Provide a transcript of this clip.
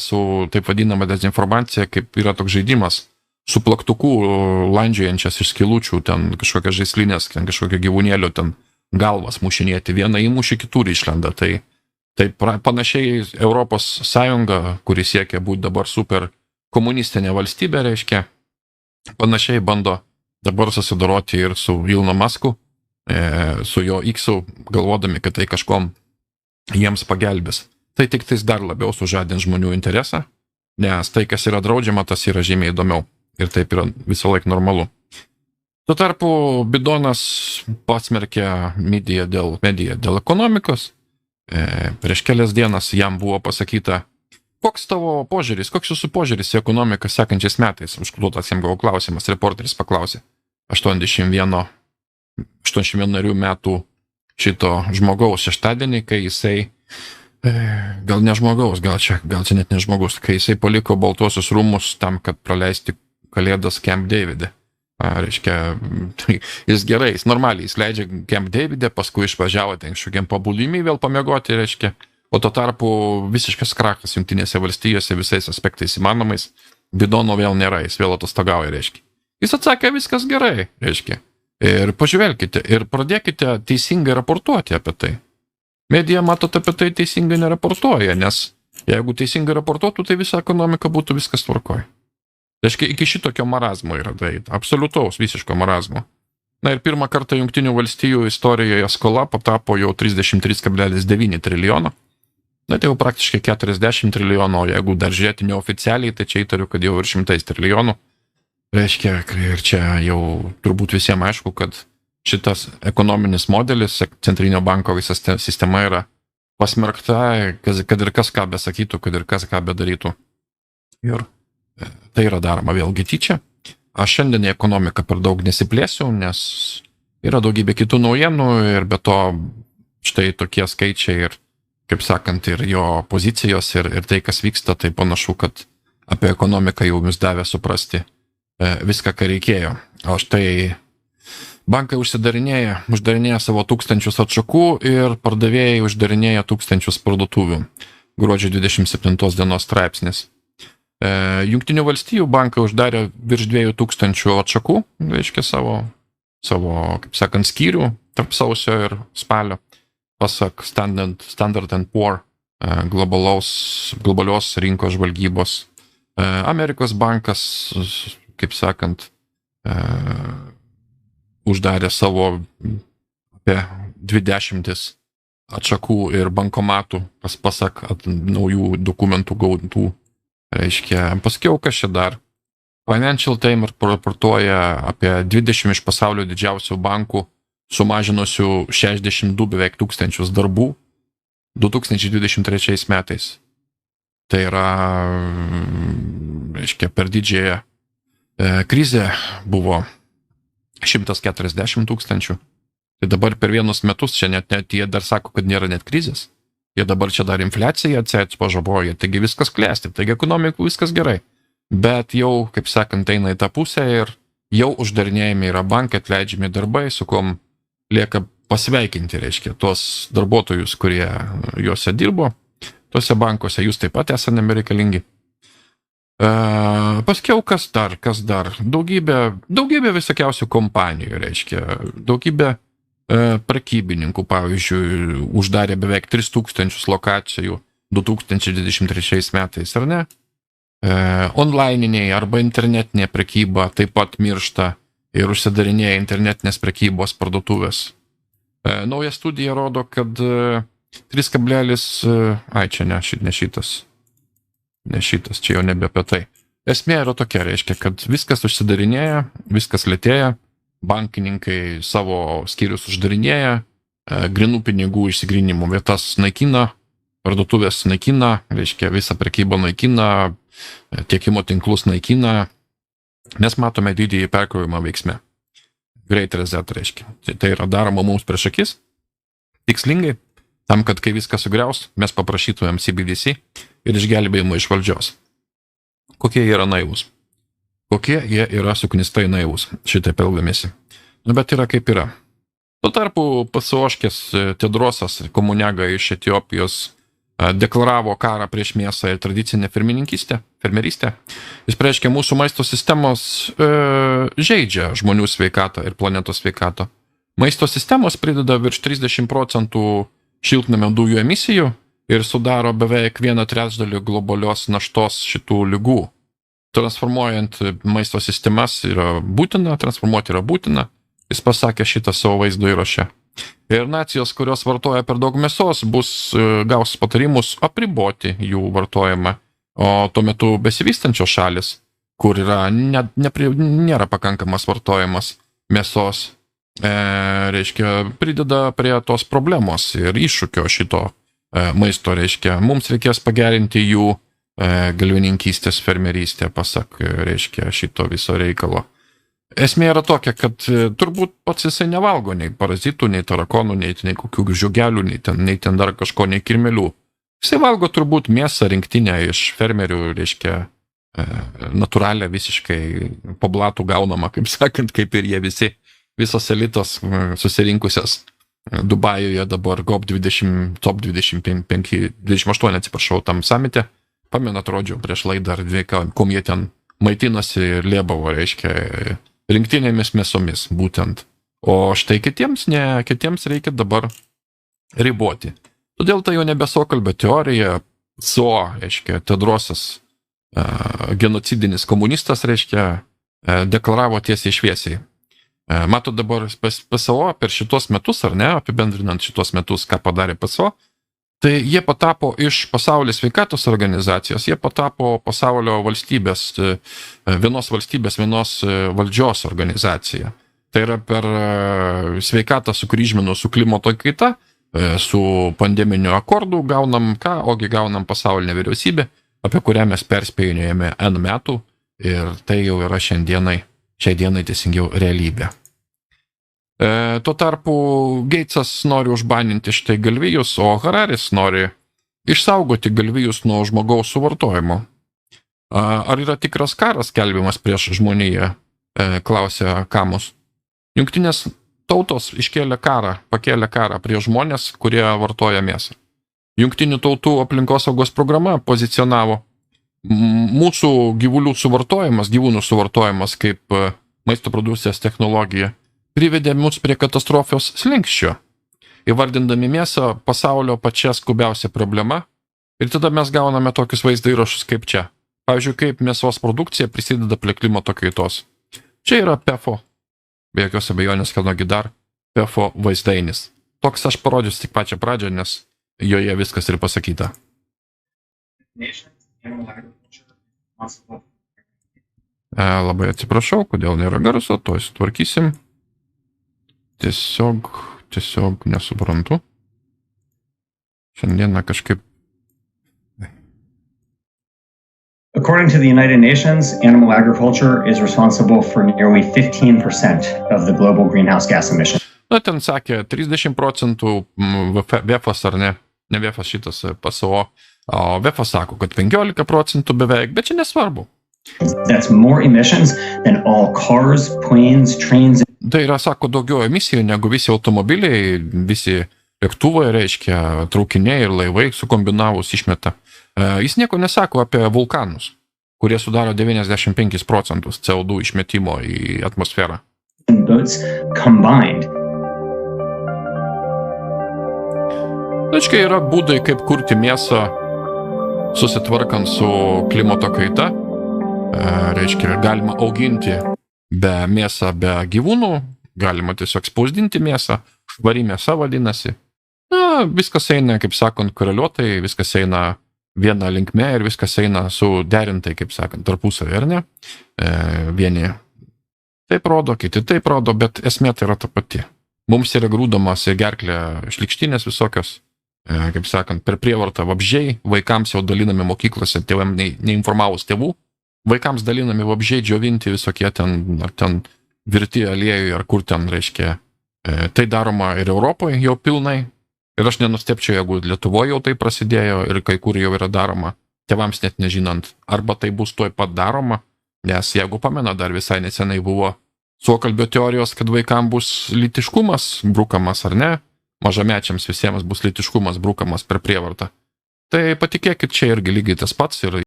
su taip vadinama dezinformacija, kaip yra toks žaidimas, su plaktuku landžiojančias iš skilučių, ten kažkokias žaislinės, ten kažkokio gyvūnėlio, ten galvas mušinėti, vieną įmušį, kitur išlenda. Tai panašiai Europos Sąjunga, kuri siekia būti dabar super komunistinė valstybė, reiškia, panašiai bando dabar susidoroti ir su Elonu Musku, su jo X-u, galvodami, kad tai kažkom jiems pagelbės. Tai tik tais dar labiau sužadins žmonių interesą, nes tai, kas yra draudžiama, tas yra žymiai įdomiau. Ir taip yra visą laiką normalu. Tuo tarpu Bidonas pasmerkė mediją dėl ekonomikos. Prieš kelias dienas jam buvo pasakyta, koks tavo požiūris, koks jūsų požiūris į ekonomiką sekančiais metais. Užduotas jam buvo klausimas, reporteris paklausė. 81 metų šito žmogaus šeštadienį, kai jisai, gal ne žmogaus, gal čia net ne žmogus, kai jisai paliko Baltuosius rūmus tam, kad praleisti Kalėdas Camp Davide. Reiškia, jis gerai, jis normaliai, jis leidžia Camp Davide, paskui išvažiavo ten kažkokiam pabulimį vėl pamiegoti, reiškia, o tuo tarpu visiškas krachas Jungtinėse valstijose visais aspektais įmanomais, Bidono vėl nėra, jis vėl atostogauja, reiškia. Jis atsakė, viskas gerai, reiškia. Ir pažvelkite, ir pradėkite teisingai raportuoti apie tai. Medija, matot, apie tai teisingai neraportuoja, nes jeigu teisingai raportuotų, tai visa ekonomika būtų viskas tvarkoj. Reiškia, iki šitokio marazmo yra daryta, absoliutaus visiško marazmo. Na ir pirmą kartą Jungtinių valstijų istorijoje skola patapo jau 33,9 trilijono. Na tai jau praktiškai 40 trilijonų, o jeigu dar žiūrėti neoficialiai, tai čia įtariu, kad jau ir 100 trilijonų. Reiškia, ir čia jau turbūt visiems aišku, kad šitas ekonominis modelis, centrinio banko visa sistema yra pasmerkta, kad ir kas ką besakytų, kad ir kas ką bedarytų. Ir tai yra daroma vėlgi tyčia. Aš šiandien į ekonomiką per daug nesiplėsiu, nes yra daugybė kitų naujienų ir be to štai tokie skaičiai ir, kaip sakant, ir jo pozicijos ir tai, kas vyksta, tai panašu, kad apie ekonomiką jau jums davė suprasti viską, ką reikėjo. O štai bankai uždarinėja savo tūkstančius atšakų ir pardavėjai uždarinėja tūkstančius parduotuvių. Gruodžio 27 dienos straipsnis. Jungtinių valstijų bankai uždarė virš 2000 atšakų, reiškia savo, kaip sakant, skyrių tarp sausio ir spalio, pasak Standard & Poor, globalios rinkos žvalgybos. Amerikos bankas, kaip sakant, uždarė savo apie 20 atšakų ir bankomatų, pasak naujų dokumentų gautų. Reiškia, paskiau, kas čia dar. Financial Times raportuoja apie 20 iš pasaulio didžiausių bankų sumažinusių 62 beveik tūkstančius darbų 2023 metais. Tai yra, reiškia, per didžiąją krizę buvo 140 tūkstančių. Tai dabar per vienus metus, čia net jie dar sako, kad nėra net krizės. Jie dabar čia dar infliacija atseit pažaboja, taigi viskas klesti, taigi ekonomikų viskas gerai. Bet jau, kaip sakant, eina į tą pusę ir jau uždarinėjami yra bankai, atleidžiami darbai, su kuom lieka pasveikinti, reiškia, tuos darbuotojus, kurie juose dirbo, tuose bankuose, jūs taip pat esate nebereikalingi. Paskiau kas dar? Daugybė visokiausių kompanijų, reiškia, daugybė prekybininkų, pavyzdžiui, uždarė beveik 3000 lokacijų 2023 metais, ar ne? Onlininiai arba internetinė prekyba taip pat miršta ir užsidarinėja internetinės prekybos parduotuvės. Nauja studija rodo, kad 3, ne šitas, čia jau nebe apie tai. Esmė yra tokia, reiškia, kad viskas užsidarinėja, viskas lėtėja, bankininkai savo skyrius uždarinėja, grinų pinigų išsigrinimo vietas naikina, parduotuvės naikina, reiškia, visą prekybą naikina, tiekimo tinklus naikina, nes matome didįjį perkrovimą veiksme. Great reset, reiškia. Tai yra daroma mums prieš akis, tikslingai, tam, kad kai viską sugriaus, mes paprašytumėm CBDC ir išgelbėjimo iš valdžios. Kokie jie yra naivūs? Kokie jie yra suknistai naivūs, šitaip elgdamiesi. Bet yra kaip yra. Tuo tarpu pasioškės Tedrosas Komuniaga iš Etiopijos deklaravo karą prieš mėsą ir tradicinę fermerystę. Jis pareiškė, mūsų maisto sistemos žaidžia žmonių sveikatą ir planetos sveikatą. Maisto sistemos prideda virš 30% šiltnamio dujų emisijų ir sudaro beveik 1/3 globalios naštos šitų lygų. Transformuojant maisto sistemas yra būtina, transformuoti yra būtina. Jis pasakė šitą savo vaizdo įraše. Ir nacijos, kurios vartoja per daug mėsos, gaus patarimus apriboti jų vartojimą. O tuo metu besivystančios šalis, kur yra nėra pakankamas vartojimas mėsos, reiškia, prideda prie tos problemos ir iššūkio šito maisto, reiškia, mums reikės pagerinti jų galvininkystės fermerystę, pasak, reiškia, šito viso reikalo. Esmė yra tokia, kad turbūt pats jisai nevalgo nei parazitų, nei tarakonų, nei kokių žiogelių, nei ten dar kažko, nei kirmelių. Jisai valgo turbūt mėsą rinktinę iš fermerių, reiškia, natūralią visiškai po blatų gaunama, kaip sakant, kaip ir jie visi, visos elitos susirinkusios Dubajuje dabar top 28, atsiprašau, tam samite. Pamenat, rodžiau prieš laidą ar dvi, kom jie ten maitinosi ir liebavo, reiškia, rinktinėmis mėsomis būtent. O štai kitiems reikia dabar riboti. Todėl tai jau nebesokalbio teorija, reiškia, Tedrosas, genocidinis komunistas, reiškia, deklaravo tiesiai šviesiai. Mato dabar PSO per šitos metus, ar ne, apibendrinant šitos metus, ką padarė PSO, tai jie patapo iš pasaulio sveikatos organizacijos, jie patapo pasaulio valstybės, vienos valdžios organizacija. Tai yra per sveikatą sukryžminus su klimato kaita, su pandeminiu akordu gaunam ką, ogi gaunam pasaulinę vyriausybę, apie kurią mes perspėjinėjame N metų ir tai jau yra šiai dienai teisingiau realybė. Tuo tarpu Geitsas nori užbaninti štai galvijus, o Hararis nori išsaugoti galvijus nuo žmogaus suvartojimo. Ar yra tikras karas skelbiamas prieš žmoniją, klausia Kamus. Jungtinės tautos pakėlė karą prieš žmonės, kurie vartoja mėsą. Jungtinių tautų aplinkosaugos programa pozicionavo mūsų gyvūnų suvartojimas kaip maisto produkcijos technologija privedė mus prie katastrofos slenksčio, įvardindami mėsą pasaulio pačia skubiausia problema, ir tada mes gauname tokius vaizdo įrašus kaip čia. Pavyzdžiui, kaip mėsos produkcija prisideda prie klimato kaitos. Čia yra PEFO, be jokios abejonės, kad dar PEFO vaizdainis. Toks aš parodžius tik pačią pradžią, nes joje viskas ir pasakyta. Labai atsiprašau, kodėl nėra garso, to įsitvarkysim. Tiesiog nesuprantu. Šiandieną kažkaip. According to the United Nations, animal agriculture is responsible for nearly 15% of the global greenhouse gas emissions. Na, ten sakė 30% VEFas ar ne VEFas šitas PSO, o VEFas sako, kad 15% beveik, bet čia nesvarbu. That's more emissions than all cars, planes, trains. Tai yra, sako, daugiau emisijų negu visi automobiliai, visi lėktuvai, reiškia, traukiniai ir laivai sukombinavus išmeta. Jis nieko nesako apie vulkanus, kurie sudaro 95% CO2 išmetimo į atmosferą. Boats combined. Tačiau yra būdai, kaip kurti mėsą susitvarkant su klimato kaita. Reiškia, galima auginti mėsą be gyvūnų, galima tiesiog spausdinti mėsą, švari mėsa vadinasi. Na, viskas eina, kaip sakant, koreliuotai, viskas eina viena linkme ir viskas eina suderintai, kaip sakant, tarpusavį, ar ne? Vieni taip rodo, kiti taip rodo, bet esmė tai yra ta pati. Mums yra grūdamas į gerklę šlikštinės visokios, kaip sakant, per prievartą vabzdžiai, vaikams jau dalinami mokyklose, tėvam neinformavus tėvų, vaikams dalinami vabzdžiai džiovinti visokie ten, ar ten virti aliejui, ar kur ten, reiškia. Tai daroma ir Europoje jau pilnai. Ir aš nenustepčiau, jeigu Lietuvoje jau tai prasidėjo ir kai kur jau yra daroma, tėvams net nežinant, arba tai bus tuoj pat daroma, nes jeigu pamena, dar visai nesenai buvo suokalbio teorijos, kad vaikams bus lytiškumas brukamas ar ne, mažamečiams visiems bus lytiškumas brukamas per prievartą. Tai patikėkit, čia irgi lygiai tas pats ir